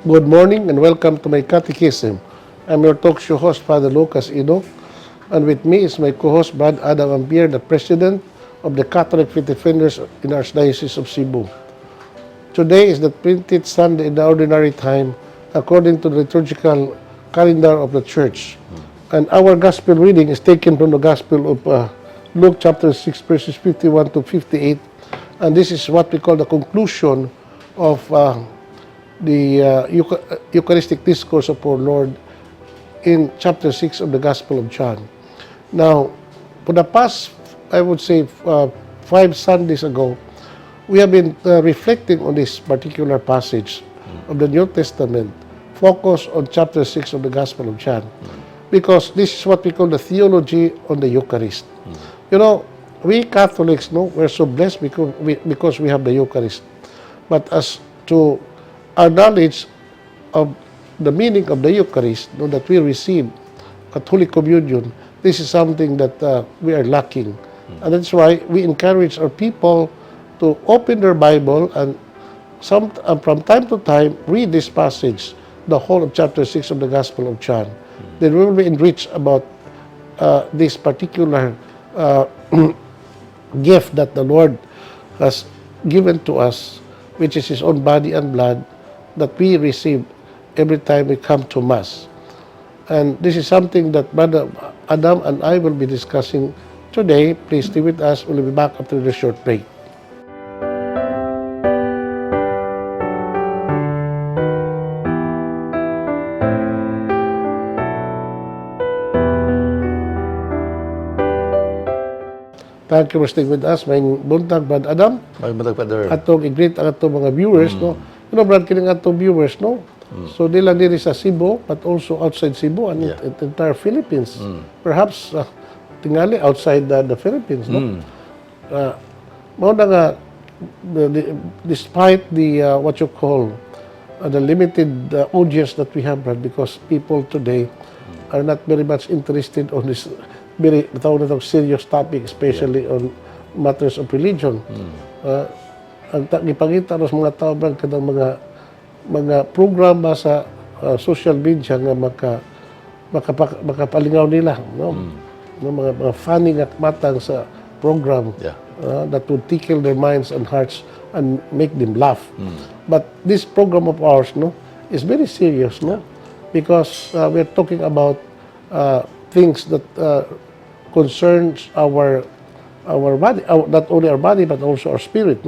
Good morning and welcome to My Catechism. I'm your talk show host, Father Lucas Inoc, and with me is my co-host, Brad Adam Ambier, the President of the Catholic Faith Defenders in Archdiocese of Cebu. Today is the 20th Sunday in the Ordinary Time, according to the liturgical calendar of the Church. And our Gospel reading is taken from the Gospel of Luke chapter 6, verses 51 to 58. And this is what we call the conclusion of the Eucharistic discourse of our Lord in chapter 6 of the Gospel of John. Now, for the past, I would say, 5 Sundays ago, we have been reflecting on this particular passage of the New Testament, focused on chapter 6 of the Gospel of John, because this is what we call the theology on the Eucharist. You know, we Catholics, we're so blessed because we have the Eucharist. But as to our knowledge of the meaning of the Eucharist, that we receive at Holy Communion, this is something that we are lacking. And that's why we encourage our people to open their Bible and from time to time read this passage, the whole of chapter 6 of the Gospel of John. Then we will be enriched about this particular gift that the Lord has given to us, which is His own body and blood, that we receive every time we come to Mass. And this is something that Brother Adam and I will be discussing today. Please stay with us. We'll be back after the short break. Thank you for staying with us. May buntag, Brad Adam. May buntag, Father. Atong i-greet ang atong mga viewers, no? You know, Brad, kining atong viewers, no? So, di lang diri sa Cebu, but also outside Cebu and the entire Philippines. Perhaps, tingali outside the Philippines, no? Despite the, what you call, the limited audience that we have, Brad, because people today are not very much interested on this very serious topic, especially on matters of religion. Ang ipangita sa mga tao, Brad, kadang mga programa sa social media nga makapalingaw nila, no? Mga funny nga matang sa program that would tickle their minds and hearts and make them laugh. But this program of ours, is very serious, because we're talking about things that concerns our body, not only our body but also our spirit,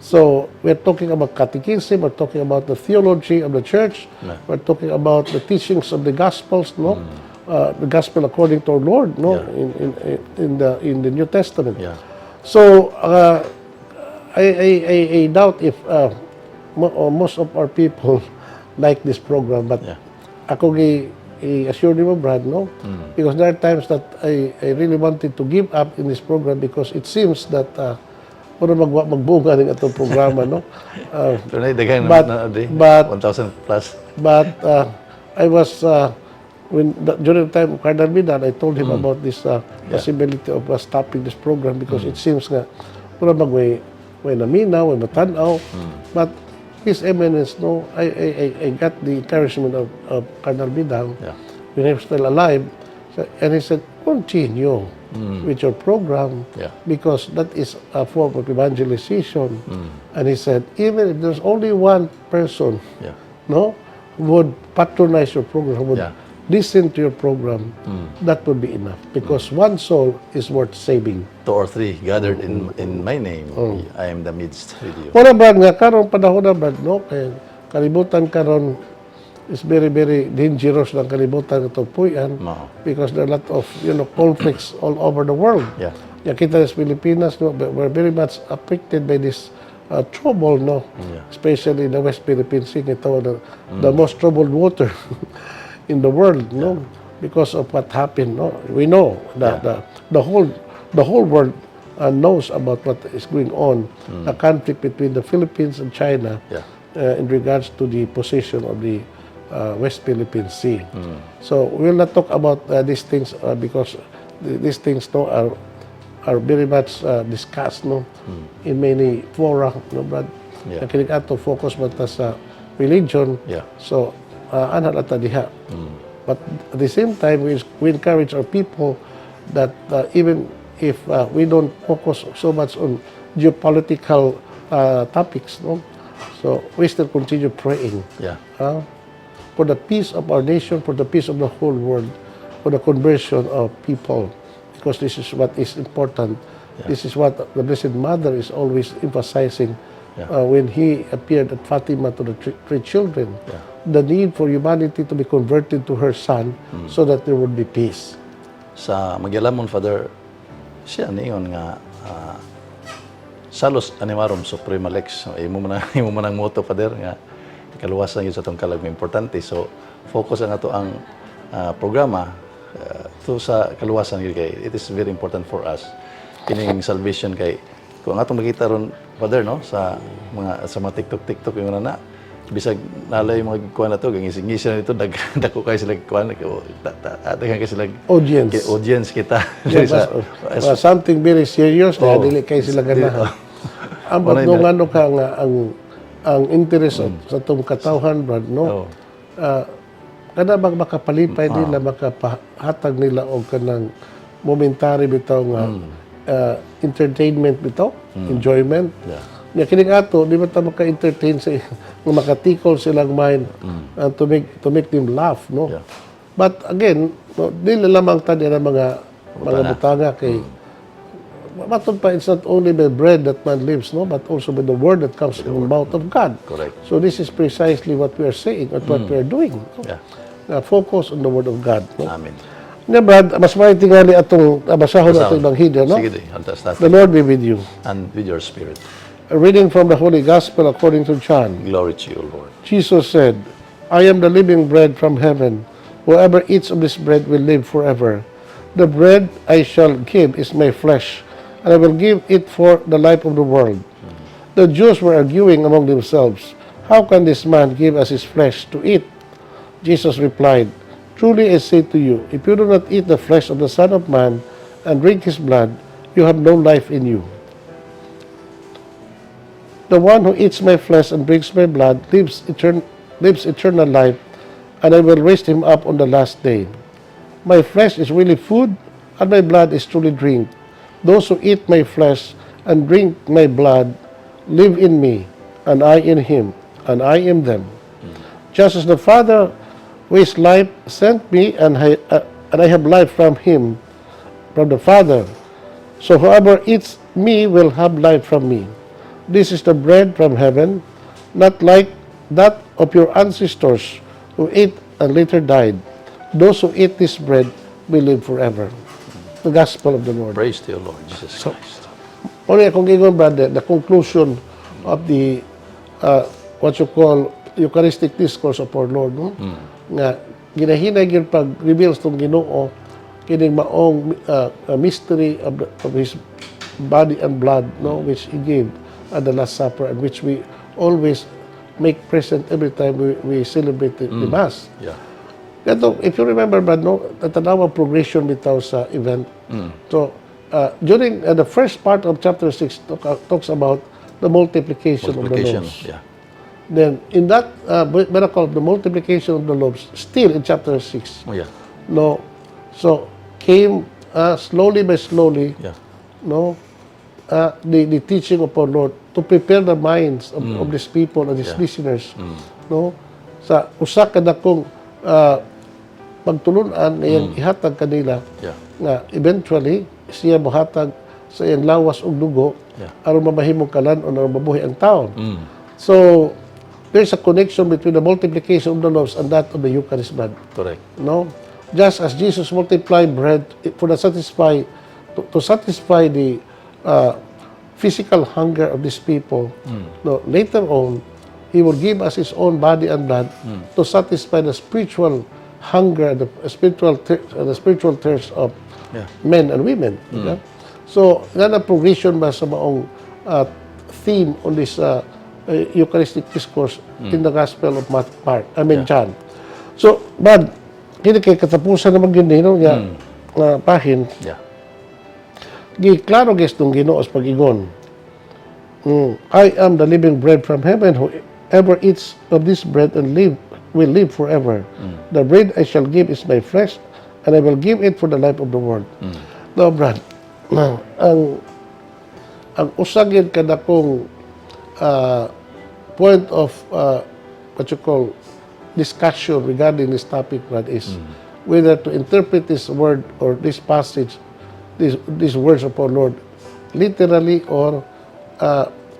So we're talking about catechism, we're talking about the theology of the Church, we're talking about the teachings of the Gospels, the Gospel according to our Lord, in the New Testament. So I doubt if most of our people like this program, but ako I-assure mo, Brad, because there are times that I really wanted to give up in this program because it seems that magbunga ng itong programa, but 1,000 plus. But I was during the time of Cardinal Vidal, I told him about this possibility of stopping this program because it seems nga may naminaw, may matanaw, but His Eminence, I got the encouragement of Cardinal Vidal when he was still alive, and he said, continue with your program because that is a form of evangelization. And he said, even if there's only one person would patronize your program, would listen to your program, that would be enough because one soul is worth saving. 2 or 3 gathered in my name, I am the midst with you. Wala, Brad, nga karon panahon na, Brad, kaya kalibutan karon is very, very dangerous ng kalibutan ito puyan because there are a lot of, conflicts all over the world. Kita sa Pilipinas, we're very much affected by this trouble, especially in the West Philippine Sea, the most troubled water in the world, because of what happened. We know that the whole world knows about what is going on, the conflict between the Philippines and China in regards to the possession of the West Philippine Sea. So we'll not talk about these things because these things are very much discussed in many fora, Brad. Kaya ato focus man ta sa religion. Yeah. So, anal ata diha. But at the same time, we encourage our people that even if we don't focus so much on geopolitical topics, no? So we still continue praying Yeah. for the peace of our nation, for the peace of the whole world, for the conversion of people, because this is what is important. Yeah. This is what the Blessed Mother is always emphasizing Yeah. when he appeared at Fatima to the three children. Yeah. The need for humanity to be converted to her son so that there would be peace. Sa Magyalamon, Father, siya niyon nga salos animarum suprema lex. So, imo man ang motto, Father, nga kaluwasan yun sa itong kalagmi importante. So, focus ang ato ang programa to sa kaluwasan yun kay it is very important for us. Kining salvation kay kung atong makita ron, Father, no, sa mga TikTok yung na bisag nalay yung mga kuha na to, gangising-ngisi na ito, dako kayo sila kuha na, dagan kayo sila audience kita. Something very serious, na dili kayo sila ganahan. Ang pagdungano ka nga, ang interest sa itong katawhan, Brad, no? Kada makapalipay nila, makapahatag nila o kanang momentary bitaw nga entertainment bitaw, enjoyment. Nga kining ato, di ba ta maka-entertain sa nga makatikol silang mind to make them laugh, no? Yeah. But again, no, dili lamang ta na mga butanga kay matod pa, it's not only by bread that man lives, no, but also by the word that comes from the mouth of God. Correct. So this is precisely what we are saying, what we are doing. No? Yeah. Focus on the word of God. No? Amen. Nga Brad, mas maiti nga ni atong basahon na itong Ebanghelyo, no? Sige, The Lord be with you. and with your spirit. A reading from the Holy Gospel according to John. Glory to you, Lord. Jesus said, I am the living bread from heaven. Whoever eats of this bread will live forever. The bread I shall give is my flesh, and I will give it for the life of the world. The Jews were arguing among themselves, how can this man give us his flesh to eat? Jesus replied, truly I say to you, if you do not eat the flesh of the Son of Man and drink his blood, you have no life in you. The one who eats my flesh and drinks my blood lives eternal life, and I will raise him up on the last day. My flesh is really food, and my blood is truly drink. Those who eat my flesh and drink my blood live in me, and I in him, and I in them. Just as the Father who is life sent me, and I have life from him, from the Father, so whoever eats me will have life from me. This is the bread from heaven, not like that of your ancestors who ate and later died. Those who eat this bread will live forever. The Gospel of the Lord. Praise to you, Lord Jesus Christ. Only kung gigon, brother, the conclusion of the what you call Eucharistic discourse of our Lord, no? Nga ginahinay gyud pag-reveal tong Ginoo kining maong mystery of his body and blood, no, which he gave at the Last Supper, and which we always make present every time we celebrate the Mass. Yeah. Ito, if you remember, but no, tatanaw ang progression bitaw sa event. So, during the first part of chapter 6 talks about the multiplication of the loaves. Yeah. Then, in that miracle of the multiplication of the loaves, still in chapter 6, Oh, yeah. no, so came slowly by slowly, Yeah. no, the teaching of our Lord to prepare the minds of these people and these listeners, no, sa usa ka dakong pagtulunan na iyang ihatag kanila, Yeah. nga eventually siya mohatag sa iyang lawas ug dugo aron mamahimong kalanon aron mabuhi ang tawo. So there's a connection between the multiplication of the loaves and that of the Eucharist blood. Correct. No, just as Jesus multiplied bread for to satisfy the physical hunger of these people. No, later on, he will give us his own body and blood to satisfy the spiritual hunger, the spiritual thirst of men and women. Okay? So, nga na progression ba sa maong theme on this Eucharistic discourse in the Gospel of John. So, but kini kay katapusan naman gini, no, pahin. Yeah. Giklaro guys itong Ginoo sa pag-igon. I am the living bread from heaven. whoever eats of this bread and will live forever. The bread I shall give is my flesh, and I will give it for the life of the world. Now, Brad, ang usagin kada kong point of what you call discussion regarding this topic, Brad, is whether to interpret this word or this passage, these words of our Lord, literally or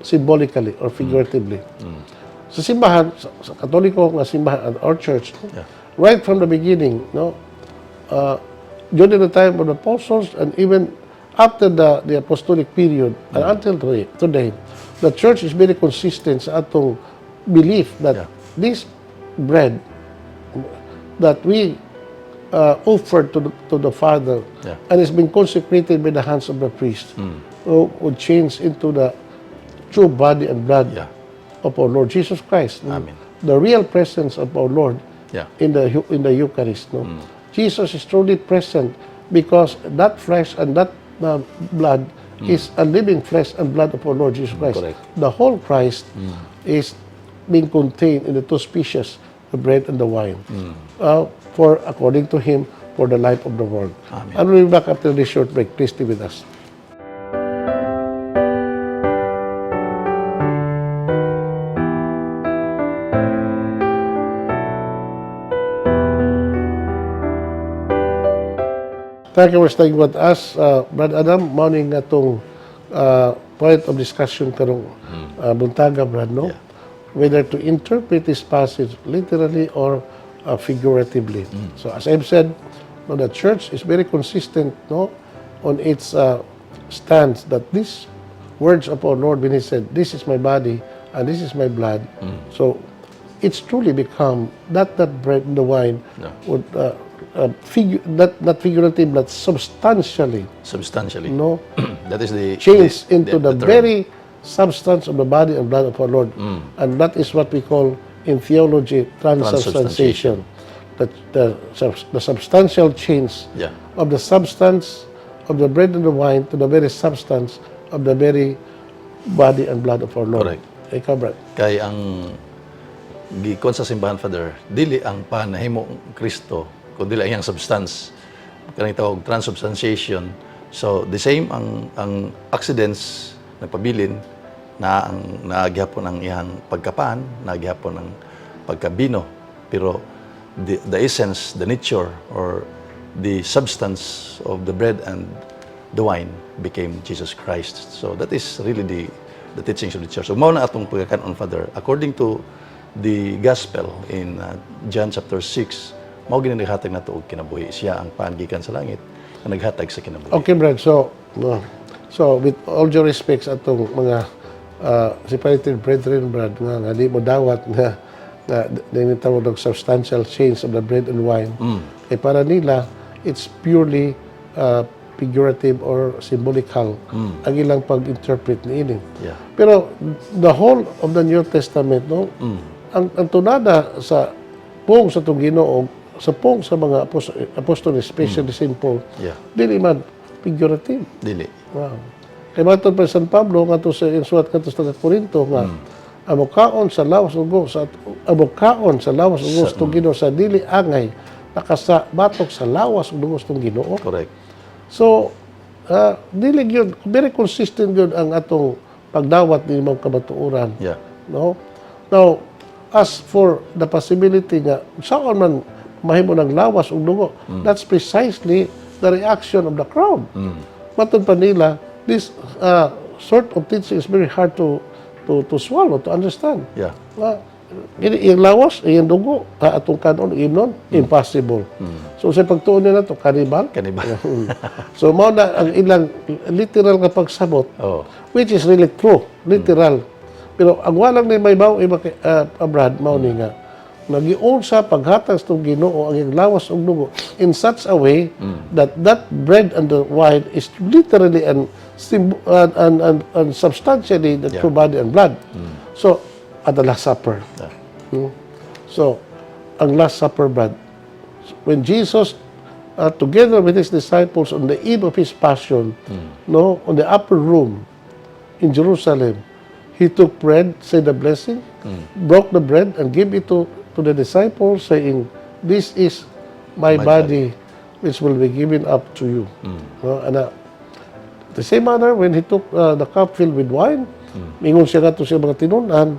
symbolically or figuratively. Sa simbahan, sa Katoliko nga simbahan, our church, right from the beginning, during the time of the apostles and even after the apostolic period and until today, the church is very consistent sa atong belief that this bread that we offered to the Father and has been consecrated by the hands of the priest would change into the true body and blood of our Lord Jesus Christ. Amen. The real presence of our Lord in the Eucharist. Jesus is truly present because that flesh and that blood is a living flesh and blood of our Lord Jesus Christ. Correct. The whole Christ is being contained in the two species, the bread and the wine, for, according to Him, for the life of the world. Amen. And we'll be back after this short break. Please stay with us. Thank you for staying with us. Brad Adam, morning nga itong point of discussion karong buntaga, Brad, no? Whether to interpret this passage literally or figuratively. So as I've said, the church is very consistent on its stance that these words of our Lord, when He said, "This is my body and this is my blood," so it's truly become that bread and the wine would not figurative, but substantially. No, that is the change into the term. very substance of the body and blood of our Lord, and that is what we call in theology transubstantiation. The substantial change of the substance of the bread and the wine to the very substance of the very body and blood of our Lord. Correct. Ikaw, Brad. Kay ang gikon sa simbahan, Father, dili ang panahimo Kristo kundi lang iyang substance. Kanang tawag transubstantiation. So the same ang accidents nagpabilin na ang naagihapon ang iyang pagkapan, naagihapon ang pagkabino, pero the essence, the nature or the substance of the bread and the wine became Jesus Christ. So that is really the teachings of the church. So mao na atong pagkakanon, Father, according to the gospel in John chapter 6, mao gini naghatag nato og kinabuhi. Siya ang paangikan sa langit na naghatag sa kinabuhi. Okay, Brad. So with all due respects atong mga separated brethren, Brad, nga di mo dawat na tawag og substantial change of the bread and wine. Kay para nila, it's purely figurative or symbolical ang ilang pag-interpret niini. Pero the whole of the New Testament, ang tunada sa pong sa itong Ginoo, sa pong sa mga apostles, especially St. Paul, dili man figurative. Dili. Wow. Kaya matod pa San Pablo, nga to sa insulat nga to sa Corinto, nga amukaon sa lawas ug ugos tong Ginoo sa dili angay nakasabatok sa lawas ug ugos tong Ginoo. Correct. So dili gyud, very consistent gyud ang atong pagdawat ni mga kabatuoran. No? Now, as for the possibility nga saan man mahimo ng lawas ug dugo, that's precisely the reaction of the crowd. Matod pa nila, this sort of teaching is very hard to swallow, to understand. Yung lawas, yung dugo, atong kanon, imnon, impossible. So sa pagtuon nila to, kanibal. So mao na ang ilang literal nga pagsabot, which is really true, literal. Pero ang walang ni may baw Brad, mao ni nga nagiun sa paghatag sa Ginoo ang iyang lawas ug dugo in such a way that bread and the wine is literally and substantially the true body and blood. So at the Last Supper. So ang Last Supper, Brad, when Jesus together with his disciples on the eve of his passion, on the upper room in Jerusalem, he took bread, said the blessing, broke the bread and gave it to the disciples, saying, "This is my My body, which will be given up to you." And the same manner, when he took the cup filled with wine, mingon siya nga to sa mga tinunan,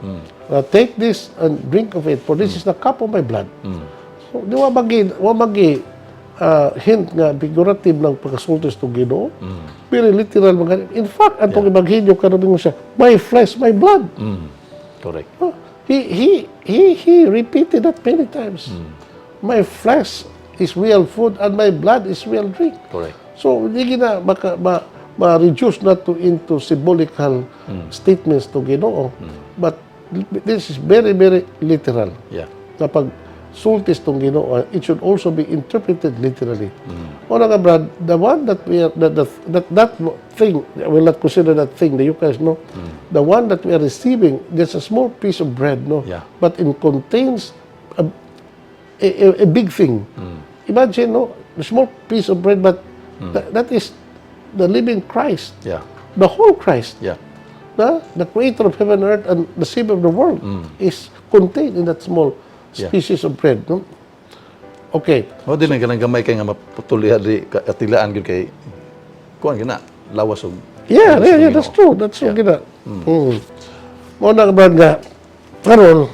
"Take this and drink of it, for this is the cup of my blood." So, di wa magi hint nga figurative ng pagkasultis to Ginoo. Very literal mga. In fact, atong ebanghelyo karon mo siya, "My flesh, my blood." Correct. He repeated that many times. My flesh is real food and my blood is real drink. Correct. So, hindi na ma-reduce na to into symbolical statements to Ginoo. But this is very, very literal. Yeah. Kapag sultis tong Ginoo, it should also be interpreted literally. Una nga, Brad, the one that we are, that thing, I will not consider that thing, you guys know, the one that we are receiving, there's a small piece of bread, no? Yeah. But it contains a big thing. Imagine, no, a small piece of bread, but that is the living Christ, Yeah. the whole Christ, Yeah. the creator of heaven and earth and the savior of the world is contained in that small species of bread. No? Okay. O din ka gamay kay nga maputulihan di atilaan gyud kay kuan gina lawas og Yeah, that's true. That's true. Gina. Mo na ba nga karon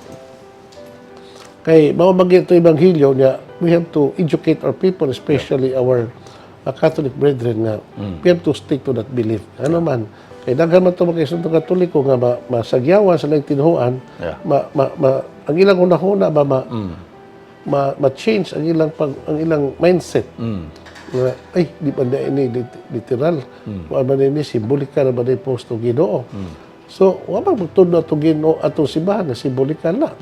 kay mao bagay ito ebanghelyo niya, we have to educate our people, especially our Catholic brethren nga we have to stick to that belief. Ano man, kay daghan man to mga isunod Katoliko nga masagyawan sa lang tinuan, ang ilang una-una ba ma-change ang ilang mindset. Ay, di ba na ini literal? Wa ba ini simbolika na ba na posto Ginoo? So, wa ba magtud na to Ginoo atong simbahan na simbolika na.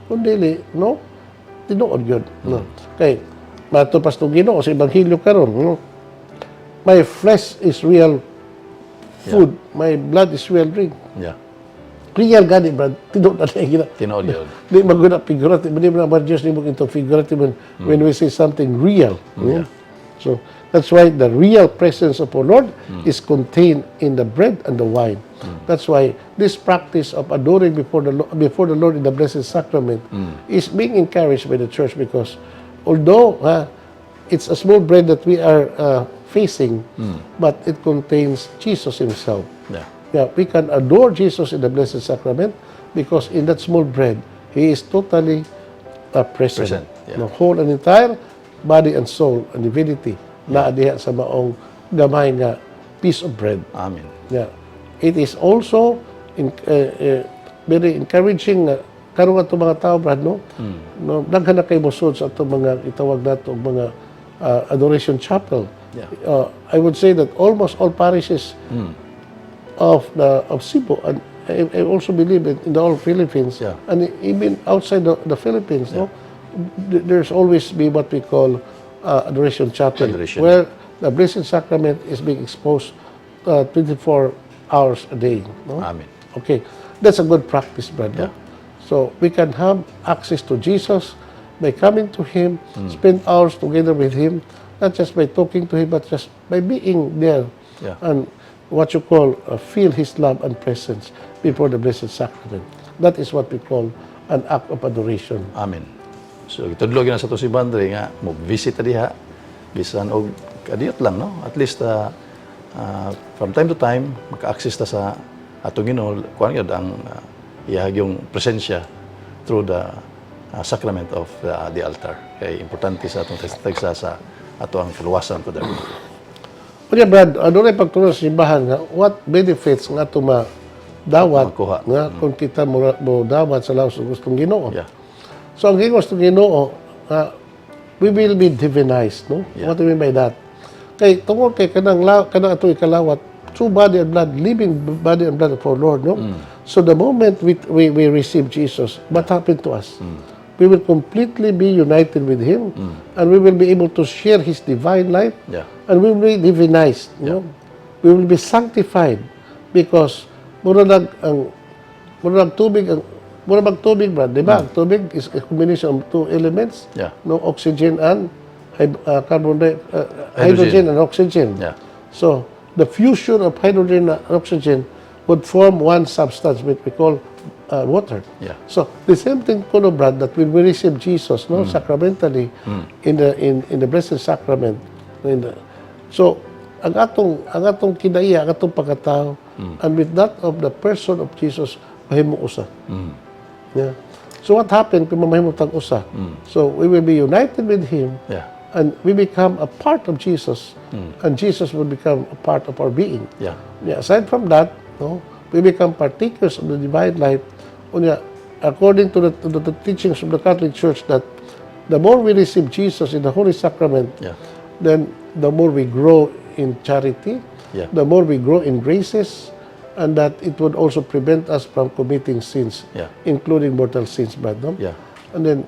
Kundi no, tinuod gyud. No. Kay matupas to Ginoo sa ebanghelyo karon, no? My flesh is real food, my blood is real drink. Yeah. Real gani, Brad. Tinuod na gina. Tinuod yun. Di maguna figurative. Di ba naman Diyos ni mo into figurative when we say something real. Yeah. So, that's why the real presence of our Lord is contained in the bread and the wine. That's why this practice of adoring before the Lord in the Blessed Sacrament is being encouraged by the Church, because although it's a small bread that we are facing, but it contains Jesus Himself. Yeah. Yeah, we can adore Jesus in the Blessed Sacrament because in that small bread, He is totally present. Yeah. The whole and entire body and soul and divinity na diha sa maong gamay nga piece of bread. Amen. Yeah. It is also very encouraging karon nga mga tao, Brad, no? No, daghan na kay mosud sa atong mga itawag nato mga adoration chapel. Yeah. I would say that almost all parishes of Cebu, and I also believe it in the whole Philippines, and even outside the Philippines, no, there's always be what we call adoration chapel, where the Blessed Sacrament is being exposed 24 hours a day. No? Amen. Okay, that's a good practice, brother. So we can have access to Jesus by coming to Him, spend hours together with Him, not just by talking to Him, but just by being there and what you call feel His love and presence before the Blessed Sacrament. That is what we call an act of adoration. Amen. So itudlo na sa to si Bandre nga mo visit diha bisan og kadiyot lang, no? At least from time to time maka-access ta sa atong Ginoo kuan gyud ang iyahag yung presensya through the sacrament of the altar. Kay importante sa atong tagsa sa ato ang kaluwasan ko dali. Okay, Brad, ano rin pagtulong sa simbahan nga, what benefits nga ito dawat nga kung kita mo dawat sa laos ng gustong Ginoo? Yeah. So, ang gustong Ginoo, we will be divinized, no? Yeah. What do you mean by that? Kay tungod kay kanang ato ikalawat, true body and blood, living body and blood of our Lord, no? So the moment we receive Jesus, what happened to us? We will completely be united with Him, and we will be able to share His divine life, and we will be divinized. You know? We will be sanctified because murag tubig, Brad, di ba? Tubig is a combination of two elements, no, oxygen and hydrogen and oxygen. So the fusion of hydrogen and oxygen would form one substance which we call water. Yeah. So the same thing kuno brad that when we receive Jesus no sacramentally in the blessed sacrament so ang atong kinaiya ang atong pagkatao and with that of the person of Jesus mahimo usa. Yeah. So what happened kung mamahimo tag usa? So we will be united with him. Yeah. And we become a part of Jesus, and Jesus will become a part of our being. Yeah. Yeah, aside from that, no, we become partakers of the divine life. According to the teachings of the Catholic Church, that the more we receive Jesus in the Holy Sacrament, Yeah. then the more we grow in charity, Yeah. the more we grow in graces, and that it would also prevent us from committing sins, Yeah. including mortal sins, but no? Yeah. And then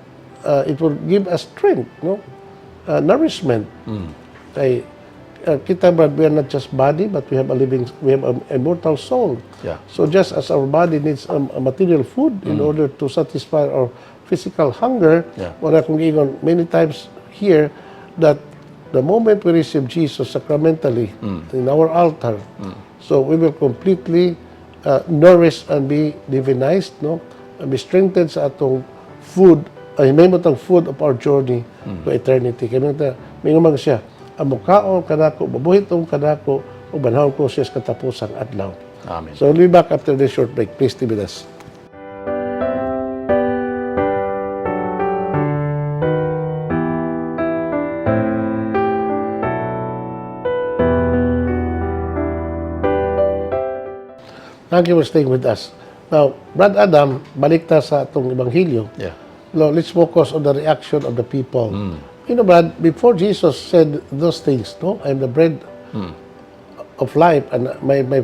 it will give us strength, no? Nourishment. Kay kita brad, we are not just body, but we have an immortal soul. Yeah. So just as our body needs a material food in order to satisfy our physical hunger, Yeah. wala kong giingon many times here that the moment we receive Jesus sacramentally in our altar, so we will completely nourish and be divinized, no? And be strengthened sa atong food, may matang food of our journey to eternity. Kaya may ngumang siya, ang mukhaon kanako, mabuhiton kanako, o banhawon ko siya sa katapusang adlaw. Amen. So we'll be back after this short break. Please stay with us. Thank you for staying with us. Now, Brad Adam, balik ta sa atong Ebanghelyo. Yeah. Now, let's focus on the reaction of the people. You know, Brad, before Jesus said those things, no, I am the bread of life, and my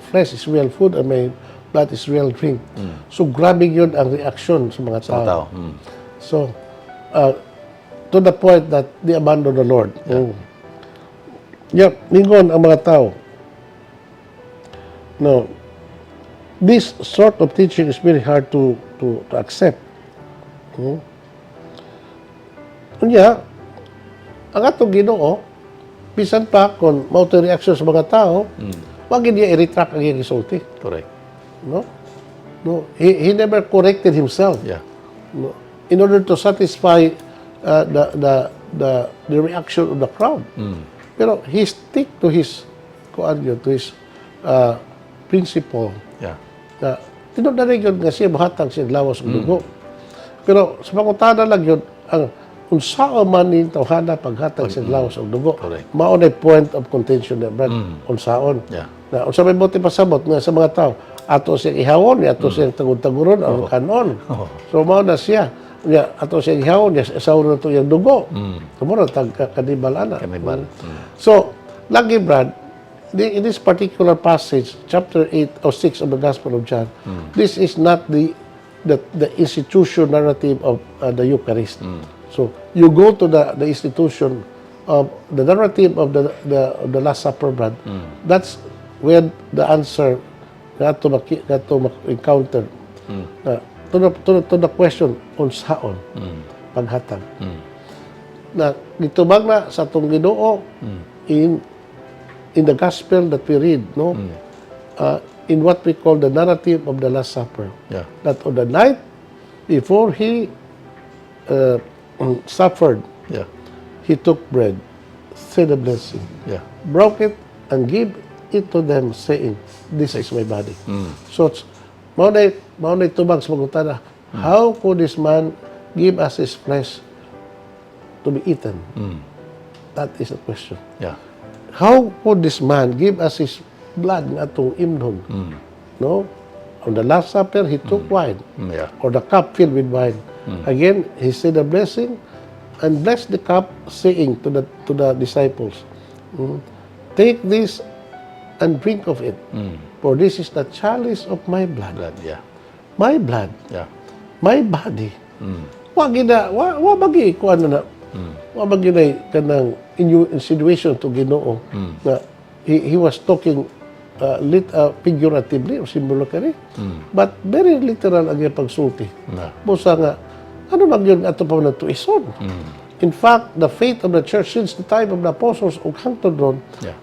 flesh is real food, and my blood is real drink. So, grabe yun ang reaction sa mga tao. Tao. So, to the point that they abandon the Lord. Yeah, ningon ang mga tao. No, this sort of teaching is very hard to accept. Unya, ang atong Ginoo, bisan pa kung mao to reaction sa mga tao, wag niya i-retract ang iyang isulti. Correct. No? No, he never corrected himself. Yeah. No, in order to satisfy the reaction of the crowd. Pero he stick to his principle. Yeah. Na tinudari yun nga siya mahatag siya lawas ng dugo. Pero sa pangutana lang yun, ang unsao man ni tawhana paghatag siya lawas ng dugo. Correct. Mao na point of contention na brad, unsaon. Yeah. Na unsa may buti pasabot nga sa mga tao, ato siya ihawon, ato siya tagud-taguron ang kanon. So mao na siya. Ya, ato siya ihawon, isawon na to yung dugo. Kumura tag kanibalana. Kanibal. So, lagi brad, in this particular passage, chapter 8 or 6 of the Gospel of John, this is not the institution narrative of the Eucharist. So you go to the institution of the narrative of the Last Supper, brad. That's where the answer got to encounter to the question on saon paghatag. Na gitubag na sa atong Ginoo in the gospel that we read, no, in what we call the narrative of the Last Supper, Yeah. that on the night before he suffered, Yeah. he took bread, said a blessing, Yeah. broke it, and gave it to them, saying, "This is my body." So, mao na tubag sa pagutana, how could this man give us his flesh to be eaten? That is the question. Yeah. How could this man give us his blood nga atong imnon? No? On the Last Supper, he took wine, Yeah. or the cup filled with wine. Again, he said a blessing and blessed the cup, saying to the disciples, "Take this and drink of it, for this is the chalice of my blood." Blood. Yeah. My blood, Yeah. my body. Wa bagi ko ano na. Wa bagi na kanang insinuation to Ginoo na he was talking figuratively or symbolically, but very literal ang iyang pagsulti. Yeah. Busa nga ano man yun ato pa natuison. In fact, the faith of the church since the time of the apostles ug hangtod ron, Yeah.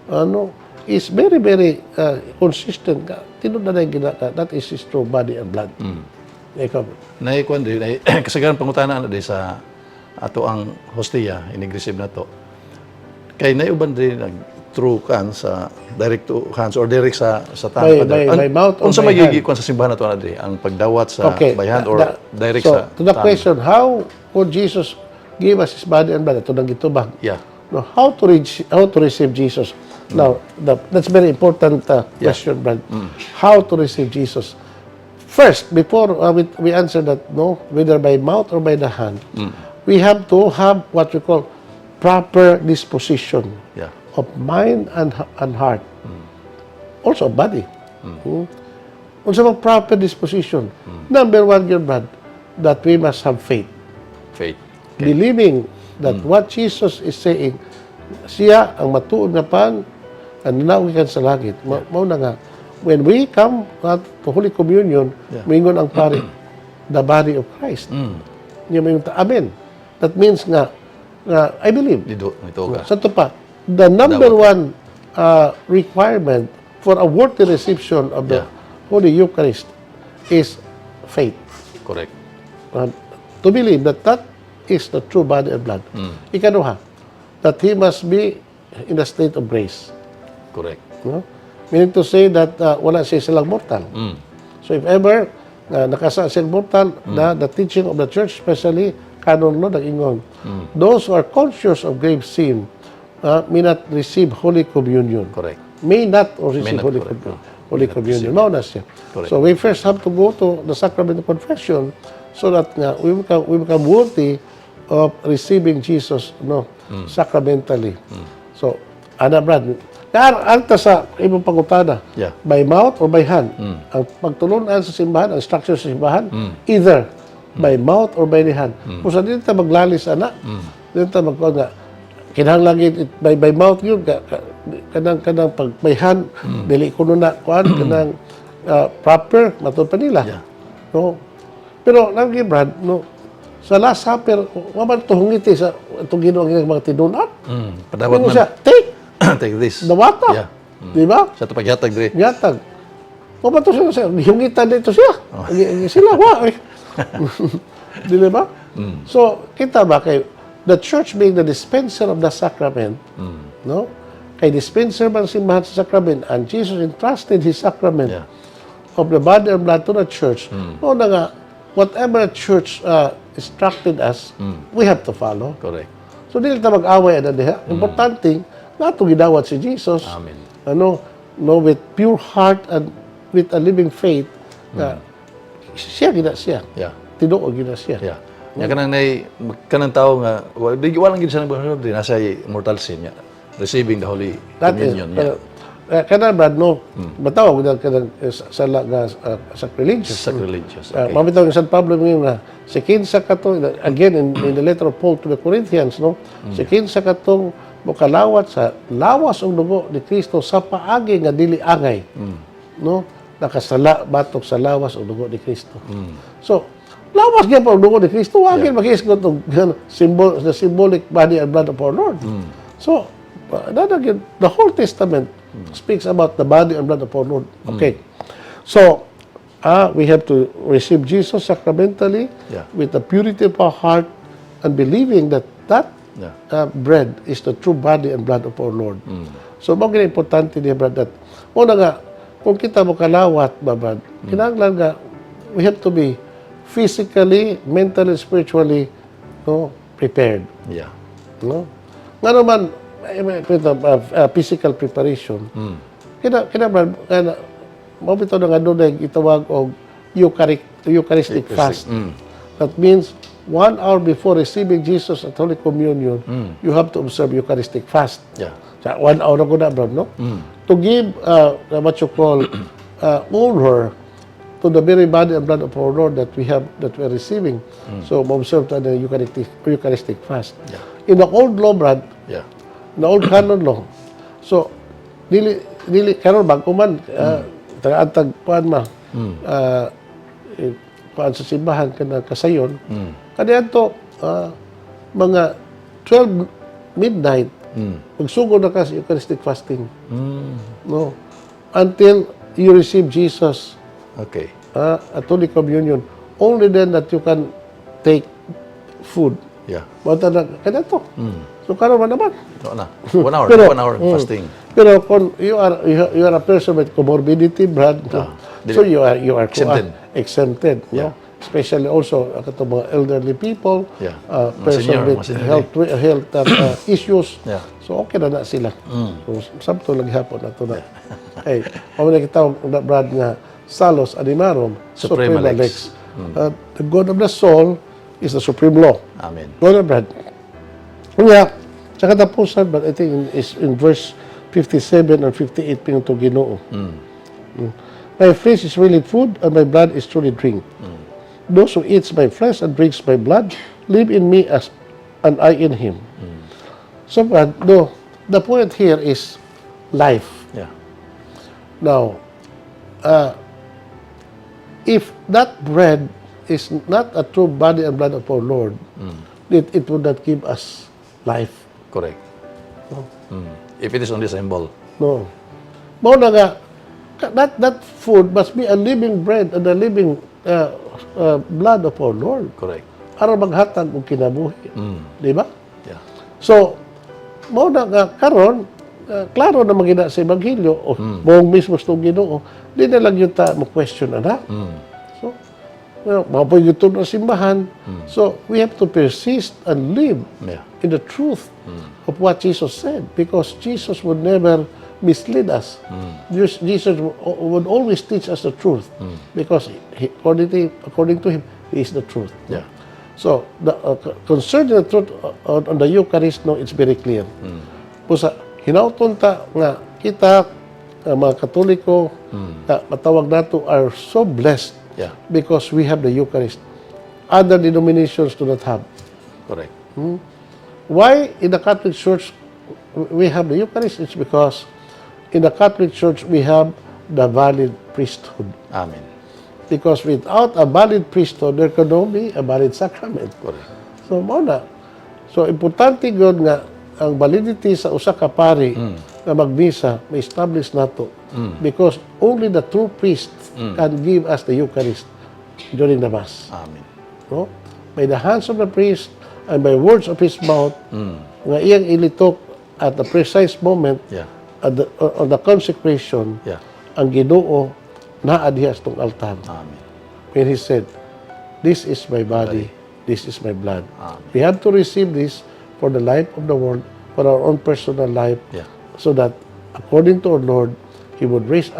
is very, very consistent. Tinod na ginaka, that is his true body and blood. Ikaw. Naikuan din, kasagaran pangutana na din sa ato ang hostia, inigresib na to. Kay naiuban din nag-true kan sa direct to hands or direct sa tao. By mouth or unsa by hand? magiging sa simbahan na to na din? Ang pagdawat sa by hand or direct so, sa to the tongue? question, how would Jesus give us his body and blood? Ito nang gitubag. Yeah. No, how to receive Jesus? Now, that's very important question, Brad. How to receive Jesus? First, before we answer that, no, whether by mouth or by the hand, we have to have what we call proper disposition Yeah. of mind and heart. Also, body. Also, proper disposition. Number one, dear Brad, that we must have faith. Faith. Believing that what Jesus is saying, siya ang matuod na pan, and nanawikan sa langit. Mao na nga, when we come to Holy Communion, mingon ang pari, the body of Christ. Amen. That means nga, I believe. Dito ka. Sa ito pa, the number one requirement for a worthy reception of the Holy Eucharist is faith. Correct. To believe that that is the true body and blood. Ikaduha, that he must be in a state of grace. Correct. No? Meaning to say that wala siya silang mortal. So if ever nakasa silang mortal, the teaching of the church, especially canon law, nag-ingon, those who are conscious of grave sin may not receive Holy Communion. Correct. May not receive not, Holy correct. Communion. Holy Communion. Mao na siya. Correct. So we first have to go to the sacrament of confession so that we become worthy of receiving Jesus sacramentally. So, Ana Brad, alta sa ibang pangutana, by mouth or by hand. Ang pagtulunan sa simbahan, ang structure sa simbahan, either by mouth or by the hand. Kung sa dito maglalis, dito magkuhan nga, kinahanglan by mouth yun, kanang pag by hand, dili ko na kuhan, kanang proper, matod pa nila. No? Pero, lagi Brad, no, sa Last Supper, waman tuhungiti sa itong ginoong mga tinunat. Padawat man. Siya, take Take this. dawata. Yeah. Di ba? Sa ito paghatag dre. Yatag. O ba ito siya? Hungitan dito siya. Sila, wa. Di ba? So, kita ba kay the church being the dispenser of the sacrament, no? Kay dispenser man simbahan sa sacrament, and Jesus entrusted his sacrament of the body and blood to the church. O na nga, whatever church instructed us, we have to follow. Correct. So, dili ta mag-away na diha. Importante, nga ito gidawat si Jesus. Amen. With pure heart and with a living faith, siya gina siya. Yeah. Tinuod gina siya. Yeah. Nya kanang tao nga walang gid sa nagbuhat din nasa mortal sin niya receiving the Holy Communion. Kana Brad, no, matawag na kanang sacrilegious. Sacrilegious. Okay. Mabitaw ni San Pablo ngayon na si kinsa kato, again in the letter of Paul to the Corinthians, no, si kinsa katong mukalawat sa lawas og dugo ni Kristo sa paagi nga dili angay. No? Nakasala batok sa lawas og dugo ni Kristo. So, lawas gyud og dugo ni Kristo, wagi makisgot og the symbolic body and blood of our Lord. So, the whole Testament speaks about the body and blood of our Lord. Okay. So, we have to receive Jesus sacramentally with the purity of our heart and believing that bread is the true body and blood of our Lord. So, mga importante niya, Brad, that una nga, kung kita mo kalawat, Brad, kinahanglan nga, we have to be physically, mentally, spiritually prepared. Yeah. No? Nga naman, physical preparation, Brad, mabito na nga doon itawag og Eucharistic fast. That means 1 hour before receiving Jesus at Holy Communion, you have to observe Eucharistic fast. Yeah. So 1 hour na ko na, bro, no? To give what you call honor to the very body and blood of our Lord that we are receiving. So, observe the Eucharistic fast. Yeah. In the old law, Brad, in the old canon law, so dili karon bago man tagantag kuan ma kuan sa simbahan kana kasayon kaniadto mga 12 midnight Magsugod na ka sa Eucharistic fasting. No? Until you receive Jesus Okay. at Holy Communion. Only then that you can take food. Yeah. Bata na, kaya to. So, karon man naman. Ito na. 1 hour. Pero- 1 hour fasting. Pero kung you are a person with comorbidity, Brad, so you are exempted. Yeah. No? Especially also katong mga elderly people, Yeah. person Senior, with mga senior health issues. Yeah. So okay na sila. So sabto lagi hapon nato na. Hey, mo na kita Brad nga Salus Animarum Suprema Suprema Lex. Lex. The God of the soul is the supreme law. Amen. God of Brad. Kaya, sa katapusan, but I think is in verse 57 and 58 pinto Ginoo. My flesh is really food and my blood is truly drink. Those who eats my flesh and drinks my blood live in me as and I in him. So, no, the point here is life. Yeah. Now, if that bread is not a true body and blood of our Lord, it would not give us life. Correct. If it is only symbol. No. Mao na nga, that food must be a living bread and a living blood of our Lord. Correct. Aron maghatag og kinabuhi. Di ba? Yeah. So, mao na nga karon, klaro na magina sa Ebanghelyo, buong mismo sa Ginoo, di na lang yun ta mo-question na. So, well, mapoy yun na simbahan. So, we have to persist and live Yeah. in the truth of what Jesus said, because Jesus would never mislead us. Jesus would always teach us the truth, because according to him, he is the truth. Yeah. So, the concerning the truth on the Eucharist, no, it's very clear. Pusa, hinauton ta nga kita, mga Katoliko, matawag nato, are so blessed Yeah. because we have the Eucharist. Other denominations do not have. Correct. Why in the Catholic Church we have the Eucharist? It's because in the Catholic Church we have the valid priesthood. Amen. Because without a valid priesthood, there can only be a valid sacrament. Correct. So, muna. So, importante yun nga ang validity sa usa ka pari na magmisa, ma-establish nato. Because only the true priest can give us the Eucharist during the Mass. Amen. No? By the hands of the priest and by words of his mouth, nga iyang ilitok at the precise moment Yeah. on the consecration, Yeah. ang Ginoo naadhiyas tong altar. Amen. When he said, "This is my body, this is my blood." Amen. We have to receive this for the life of the world, for our own personal life, Yeah. so that according to our Lord, He would raise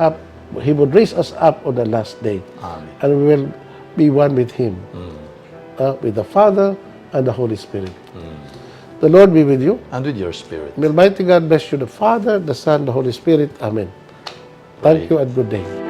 us up on the last day, Amen. and we will be one with Him, with the Father and the Holy Spirit. The Lord be with you. And with your spirit. May Almighty God bless you, the Father, the Son, the Holy Spirit. Amen. Thank you and good day.